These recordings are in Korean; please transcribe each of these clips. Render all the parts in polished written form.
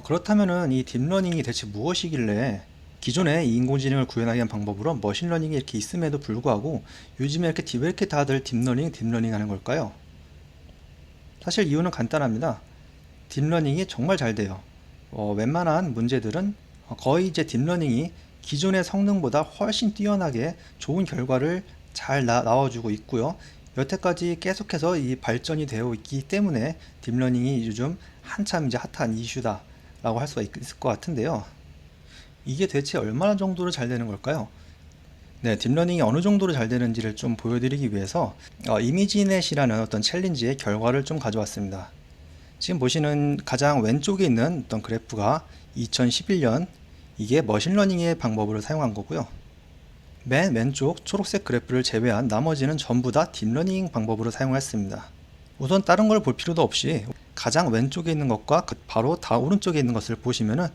그렇다면은 이 딥러닝이 대체 무엇이길래 기존에 이 인공지능을 구현하기 위한 방법으로 머신러닝이 이렇게 있음에도 불구하고 요즘에 왜 이렇게 다들 딥러닝 하는 걸까요? 사실 이유는 간단합니다. 딥러닝이 정말 잘 돼요. 웬만한 문제들은 거의 이제 딥러닝이 기존의 성능보다 훨씬 뛰어나게 좋은 결과를 잘 나와주고 있고요. 여태까지 계속해서 이 발전이 되어 있기 때문에 딥러닝이 요즘 한참 이제 핫한 이슈다라고 할 수가 있을 것 같은데요. 이게 대체 얼마나 정도로 잘 되는 걸까요? 네, 딥러닝이 어느 정도로 잘 되는지를 좀 보여드리기 위해서 이미지넷이라는 어떤 챌린지의 결과를 좀 가져왔습니다. 지금 보시는 가장 왼쪽에 있는 어떤 그래프가 2011년 이게 머신러닝의 방법으로 사용한 거고요. 맨 왼쪽 초록색 그래프를 제외한 나머지는 전부 다 딥러닝 방법으로 사용했습니다. 우선 다른 걸 볼 필요도 없이 가장 왼쪽에 있는 것과 바로 다 오른쪽에 있는 것을 보시면은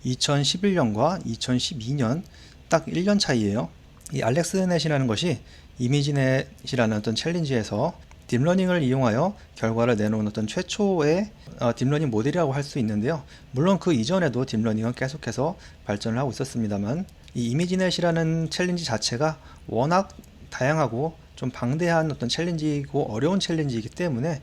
2011년과 2012년 딱 1년 차이에요. 이 알렉스넷이라는 것이 이미지넷이라는 어떤 챌린지에서 딥러닝을 이용하여 결과를 내놓은 어떤 최초의 딥러닝 모델이라고 할 수 있는데요. 물론 그 이전에도 딥러닝은 계속해서 발전을 하고 있었습니다만 이 이미지넷이라는 챌린지 자체가 워낙 다양하고 좀 방대한 어떤 챌린지이고 어려운 챌린지이기 때문에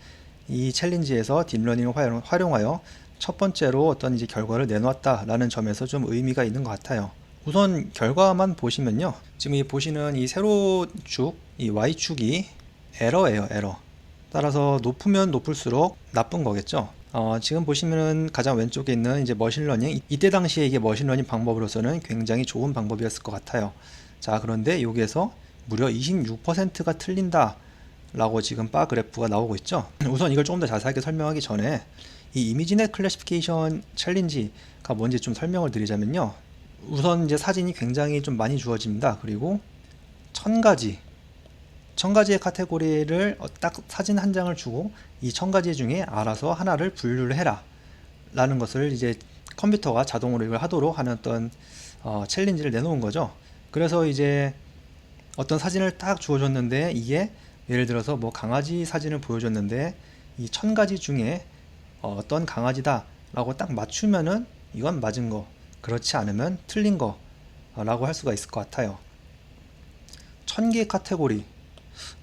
이 챌린지에서 딥러닝을 활용하여 첫 번째로 어떤 이제 결과를 내놓았다라는 점에서 좀 의미가 있는 것 같아요. 우선 결과만 보시면요. 지금 이 보시는 이 세로축, 이 Y축이 에러예요, 에러. 따라서 높으면 높을수록 나쁜 거겠죠. 지금 보시면은 가장 왼쪽에 있는 이제 머신러닝, 이때 당시에 이게 머신러닝 방법으로서는 굉장히 좋은 방법이었을 것 같아요. 자, 그런데 여기에서 무려 26%가 틀린다 라고 지금 바 그래프가 나오고 있죠. 우선 이걸 조금 더 자세하게 설명하기 전에 이 이미지넷 클래시피케이션 챌린지가 뭔지 좀 설명을 드리자면요. 우선 이제 사진이 굉장히 좀 많이 주어집니다. 그리고 1000가지의 카테고리를 딱 사진 한 장을 주고 이 1000가지 중에 알아서 하나를 분류를 해라 라는 것을 이제 컴퓨터가 자동으로 이걸 하도록 하는 어떤 챌린지를 내놓은 거죠. 그래서 이제 어떤 사진을 딱 주어줬는데 이게 예를 들어서 뭐 강아지 사진을 보여줬는데 이 1000가지 중에 어떤 강아지다 라고 딱 맞추면은 이건 맞은 거, 그렇지 않으면 틀린 거 라고 할 수가 있을 것 같아요. 1000개 카테고리,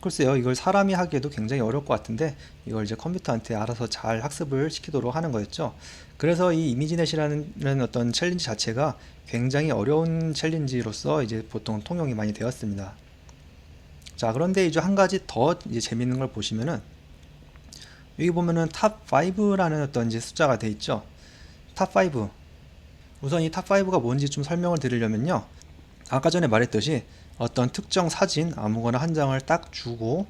글쎄요, 이걸 사람이 하기에도 굉장히 어려울 것 같은데 이걸 이제 컴퓨터한테 알아서 잘 학습을 시키도록 하는 거였죠. 그래서 이 이미지넷이라는 어떤 챌린지 자체가 굉장히 어려운 챌린지로서 이제 보통 통용이 많이 되었습니다. 자, 그런데 이제 한 가지 더 이제 재밌는 걸 보시면은 여기 보면은 탑 5라는 어떤 이제 숫자가 돼 있죠. 탑 5. 우선 이 탑 5가 뭔지 좀 설명을 드리려면요. 아까 전에 말했듯이 어떤 특정 사진 아무거나 한 장을 딱 주고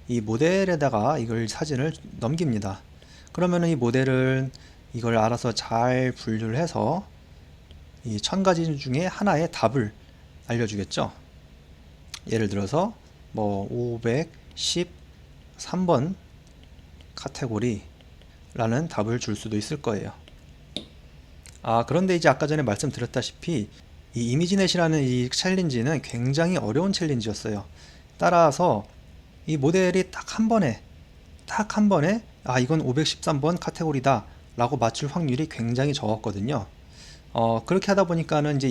이 모델에다가 이걸 사진을 넘깁니다. 그러면은 이 모델은 이걸 알아서 잘 분류를 해서 이 1000가지 중에 하나의 답을 알려주겠죠. 예를 들어서 뭐 513번 카테고리라는 답을 줄 수도 있을 거예요. 그런데 이제 아까 전에 말씀드렸다시피 이 이미지넷이라는 이 챌린지는 굉장히 어려운 챌린지였어요. 따라서 이 모델이 딱 한 번에 이건 513번 카테고리다 라고 맞출 확률이 굉장히 적었거든요. 그렇게 하다 보니까는 이제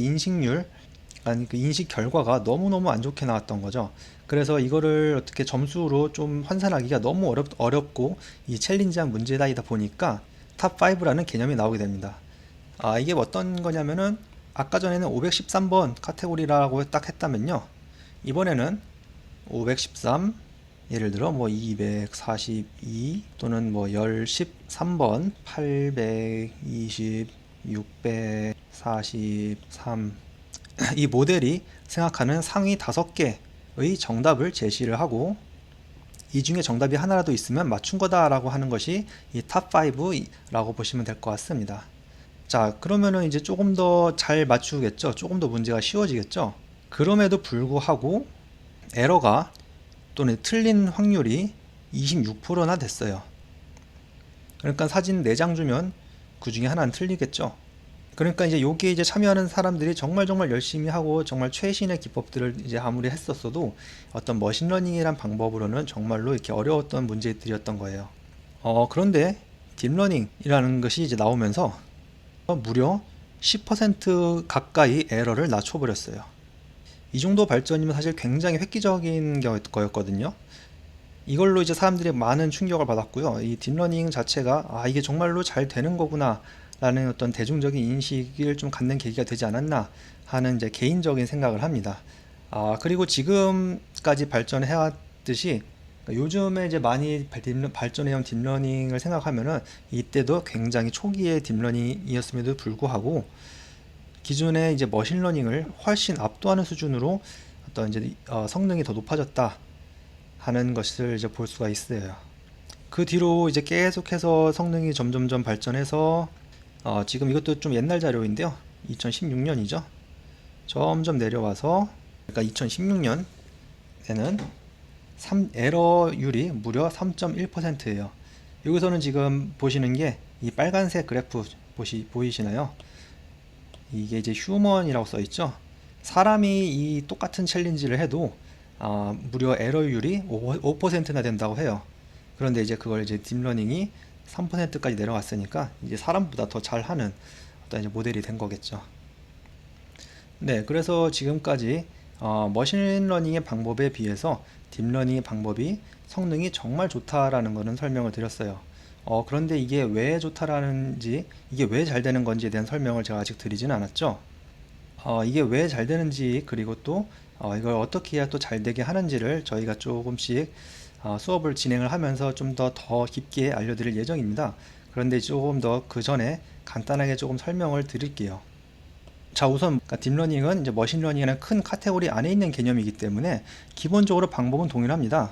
그 인식 결과가 너무너무 안 좋게 나왔던 거죠. 그래서 이거를 어떻게 점수로 좀 환산하기가 너무 어렵고 이 챌린지한 문제이다 보니까 탑5라는 개념이 나오게 됩니다. 이게 어떤 거냐면은 아까 전에는 513번 카테고리라고 딱 했다면요. 이번에는 513, 예를 들어 뭐 242 또는 뭐 13번, 820, 643 이 모델이 생각하는 상위 5개의 정답을 제시를 하고 이 중에 정답이 하나라도 있으면 맞춘 거다라고 하는 것이 이 탑5라고 보시면 될 것 같습니다. 자, 그러면은 이제 조금 더 잘 맞추겠죠? 조금 더 문제가 쉬워지겠죠? 그럼에도 불구하고 에러가 또는 틀린 확률이 26%나 됐어요. 그러니까 사진 4장 주면 그 중에 하나는 틀리겠죠? 그러니까 이제 여기에 이제 참여하는 사람들이 정말 열심히 하고 정말 최신의 기법들을 이제 아무리 했었어도 어떤 머신러닝이란 방법으로는 정말로 이렇게 어려웠던 문제들이었던 거예요. 그런데 딥러닝이라는 것이 이제 나오면서 무려 10% 가까이 에러를 낮춰버렸어요. 이 정도 발전이면 사실 굉장히 획기적인 거였거든요. 이걸로 이제 사람들이 많은 충격을 받았고요. 이 딥러닝 자체가 이게 정말로 잘 되는 거구나 라는 어떤 대중적인 인식을 좀 갖는 계기가 되지 않았나 하는 이제 개인적인 생각을 합니다. 그리고 지금까지 발전해 왔듯이 요즘에 이제 많이 발전해온 딥러닝을 생각하면은 이때도 굉장히 초기의 딥러닝이었음에도 불구하고 기존의 이제 머신러닝을 훨씬 압도하는 수준으로 어떤 이제 성능이 더 높아졌다 하는 것을 이제 볼 수가 있어요. 그 뒤로 이제 계속해서 성능이 점점점 발전해서 지금 이것도 좀 옛날 자료인데요. 2016년이죠. 점점 내려와서 그러니까 2016년에는 에러율이 무려 3.1%예요. 여기서는 지금 보시는 게 이 빨간색 그래프 보이시나요? 이게 이제 휴먼이라고 써 있죠. 사람이 이 똑같은 챌린지를 해도 무려 에러율이 5%나 된다고 해요. 그런데 이제 그걸 이제 딥러닝이 3%까지 내려갔으니까 이제 사람보다 더 잘하는 어떤 이제 모델이 된 거겠죠. 네, 그래서 지금까지 머신러닝의 방법에 비해서 딥러닝의 방법이 성능이 정말 좋다라는 것은 설명을 드렸어요. 그런데 이게 왜 좋다라는지, 이게 왜 잘 되는 건지에 대한 설명을 제가 아직 드리진 않았죠. 이게 왜 잘 되는지, 그리고 또 이걸 어떻게 해야 또 잘 되게 하는지를 저희가 조금씩 수업을 진행을 하면서 좀 더 깊게 알려드릴 예정입니다. 그런데 조금 더 그 전에 간단하게 조금 설명을 드릴게요. 자, 우선 딥러닝은 이제 머신러닝이라는 큰 카테고리 안에 있는 개념이기 때문에 기본적으로 방법은 동일합니다.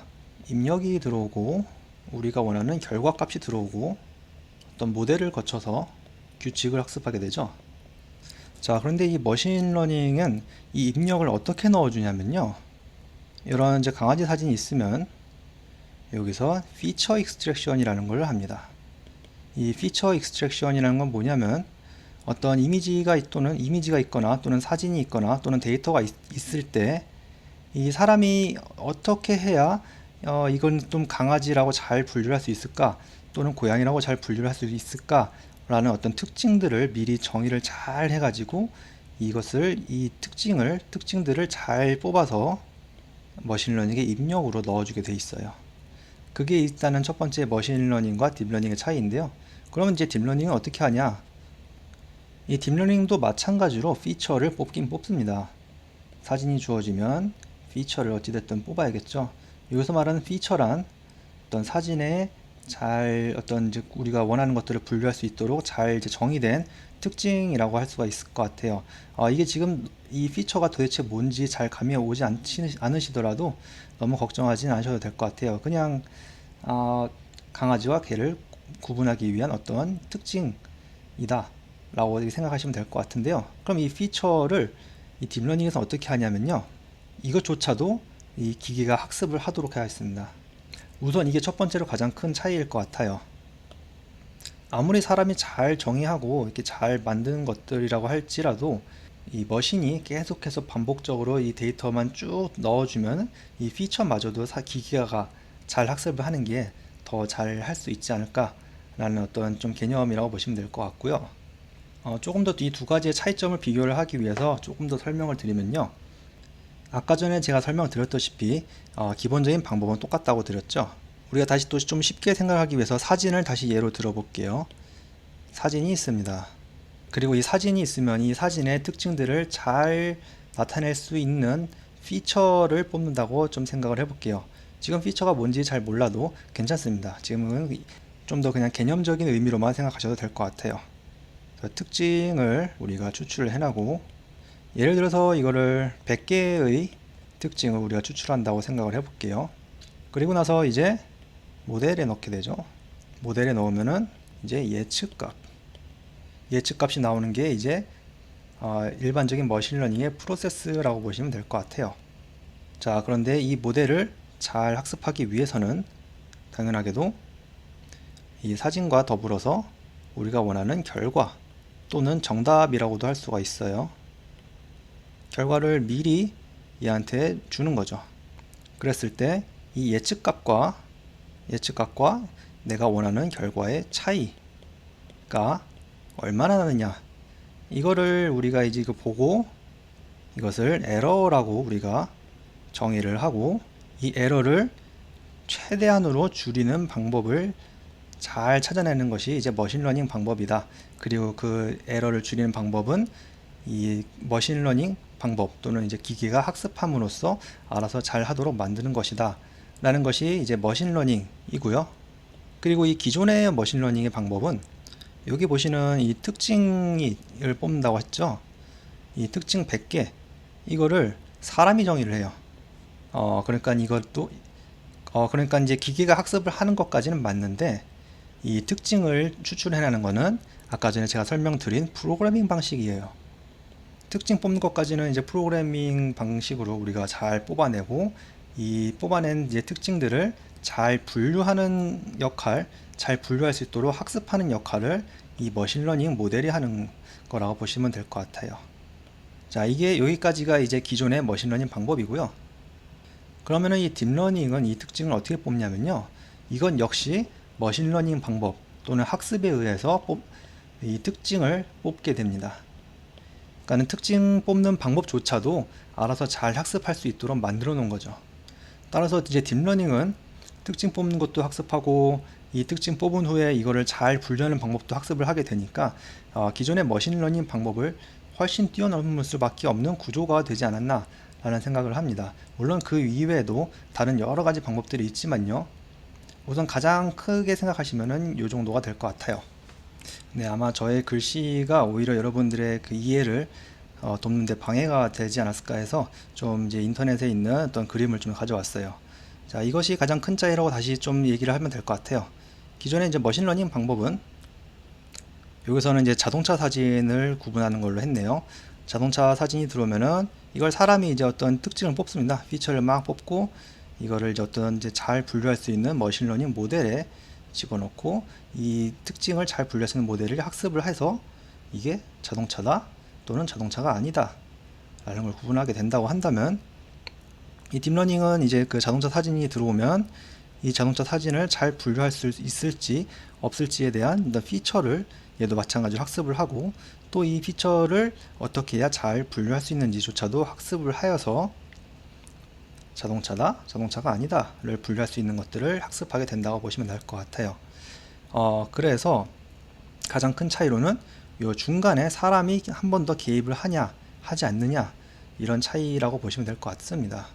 입력이 들어오고 우리가 원하는 결과값이 들어오고 어떤 모델을 거쳐서 규칙을 학습하게 되죠. 자, 그런데 이 머신러닝은 이 입력을 어떻게 넣어주냐면요. 이런 이제 강아지 사진이 있으면 여기서 피처 익스트랙션이라는 걸 합니다. 이 피처 익스트랙션이라는 건 뭐냐면 어떤 이미지가 있거나 또는 사진이 있거나 또는 데이터가 있을 때 이 사람이 어떻게 해야 이건 좀 강아지라고 잘 분류할 수 있을까 또는 고양이라고 잘 분류할 수 있을까 라는 어떤 특징들을 미리 정의를 잘 해가지고 이 특징들을 잘 뽑아서 머신러닝의 입력으로 넣어주게 돼 있어요. 그게 일단은 첫 번째 머신러닝과 딥러닝의 차이인데요. 그러면 이제 딥러닝은 어떻게 하냐? 이 딥러닝도 마찬가지로 피처를 뽑긴 뽑습니다. 사진이 주어지면 피처를 어찌됐든 뽑아야겠죠. 여기서 말하는 피처란 어떤 사진에 잘 이제 우리가 원하는 것들을 분류할 수 있도록 잘 이제 정의된 특징이라고 할 수가 있을 것 같아요. 이게 지금 이 피처가 도대체 뭔지 잘 감이 오지 않으시더라도 너무 걱정하지는 않으셔도 될 것 같아요. 그냥 강아지와 개를 구분하기 위한 어떤 특징이다 라고 생각하시면 될 것 같은데요. 그럼 이 피처를 이 딥러닝에서 어떻게 하냐면요. 이것조차도 이 기계가 학습을 하도록 해야 했습니다. 우선 이게 첫 번째로 가장 큰 차이일 것 같아요. 아무리 사람이 잘 정의하고 이렇게 잘 만드는 것들이라고 할지라도 이 머신이 계속해서 반복적으로 이 데이터만 쭉 넣어주면 이 피처마저도 기계가 잘 학습을 하는 게 더 잘 할 수 있지 않을까 라는 어떤 좀 개념이라고 보시면 될 것 같고요. 조금 더 이 두 가지의 차이점을 비교를 하기 위해서 조금 더 설명을 드리면요. 아까 전에 제가 설명드렸다시피 기본적인 방법은 똑같다고 드렸죠. 우리가 다시 또 좀 쉽게 생각하기 위해서 사진을 다시 예로 들어볼게요. 사진이 있습니다. 그리고 이 사진이 있으면 이 사진의 특징들을 잘 나타낼 수 있는 피처를 뽑는다고 좀 생각을 해볼게요. 지금 피처가 뭔지 잘 몰라도 괜찮습니다. 지금은 좀 더 그냥 개념적인 의미로만 생각하셔도 될 것 같아요. 특징을 우리가 추출을 해나고 예를 들어서 이거를 100개의 특징을 우리가 추출한다고 생각을 해볼게요. 그리고 나서 이제 모델에 넣게 되죠. 모델에 넣으면은 이제 예측값이 나오는 게 이제 일반적인 머신러닝의 프로세스라고 보시면 될 것 같아요. 자, 그런데 이 모델을 잘 학습하기 위해서는 당연하게도 이 사진과 더불어서 우리가 원하는 결과 또는 정답이라고도 할 수가 있어요. 결과를 미리 얘한테 주는 거죠. 그랬을 때 이 예측값과 내가 원하는 결과의 차이가 얼마나 나느냐 이거를 우리가 이제 이거 보고 이것을 에러라고 우리가 정의를 하고, 이 에러를 최대한으로 줄이는 방법을 잘 찾아내는 것이 이제 머신러닝 방법이다. 그리고 그 에러를 줄이는 방법은 이 머신러닝 방법 또는 이제 기계가 학습함으로써 알아서 잘 하도록 만드는 것이다 라는 것이 이제 머신러닝이고요. 그리고 이 기존의 머신러닝의 방법은 여기 보시는 이 특징을 뽑는다고 했죠. 이 특징 100개 이거를 사람이 정의를 해요. 그러니까 이것도 그러니까 이제 기계가 학습을 하는 것까지는 맞는데, 이 특징을 추출해내는 거는 아까 전에 제가 설명드린 프로그래밍 방식이에요. 특징 뽑는 것까지는 이제 프로그래밍 방식으로 우리가 잘 뽑아내고, 이 뽑아낸 이제 특징들을 잘 분류하는 역할, 잘 분류할 수 있도록 학습하는 역할을 이 머신러닝 모델이 하는 거라고 보시면 될 것 같아요. 자, 이게 여기까지가 이제 기존의 머신러닝 방법이고요. 그러면은 이 딥러닝은 이 특징을 어떻게 뽑냐면요, 이건 역시 머신러닝 방법 또는 학습에 의해서 이 특징을 뽑게 됩니다. 그러니까 특징 뽑는 방법조차도 알아서 잘 학습할 수 있도록 만들어 놓은 거죠. 따라서 이제 딥러닝은 특징 뽑는 것도 학습하고, 이 특징 뽑은 후에 이거를 잘 분류하는 방법도 학습을 하게 되니까 기존의 머신러닝 방법을 훨씬 뛰어넘을 수밖에 없는 구조가 되지 않았나 라는 생각을 합니다. 물론 그 이외에도 다른 여러 가지 방법들이 있지만요, 우선 가장 크게 생각하시면은 이 정도가 될 것 같아요. 네, 아마 저의 글씨가 오히려 여러분들의 그 이해를 돕는데 방해가 되지 않았을까 해서 좀 이제 인터넷에 있는 어떤 그림을 좀 가져왔어요. 자, 이것이 가장 큰 차이라고 다시 좀 얘기를 하면 될 것 같아요. 기존에 이제 머신러닝 방법은 여기서는 이제 자동차 사진을 구분하는 걸로 했네요. 자동차 사진이 들어오면은 이걸 사람이 이제 어떤 특징을 뽑습니다. 피처를 막 뽑고 이거를 이제 어떤 이제 잘 분류할 수 있는 머신러닝 모델에 집어넣고, 이 특징을 잘 분류할 수 있는 모델을 학습을 해서 이게 자동차다 또는 자동차가 아니다 라는 걸 구분하게 된다고 한다면, 이 딥러닝은 이제 그 자동차 사진이 들어오면 이 자동차 사진을 잘 분류할 수 있을지 없을지에 대한 피처를 얘도 마찬가지로 학습을 하고, 또 이 피처를 어떻게 해야 잘 분류할 수 있는지조차도 학습을 하여서 자동차다, 자동차가 아니다를 분류할 수 있는 것들을 학습하게 된다고 보시면 될 것 같아요. 그래서 가장 큰 차이로는 요 중간에 사람이 한 번 더 개입을 하냐 하지 않느냐, 이런 차이라고 보시면 될 것 같습니다.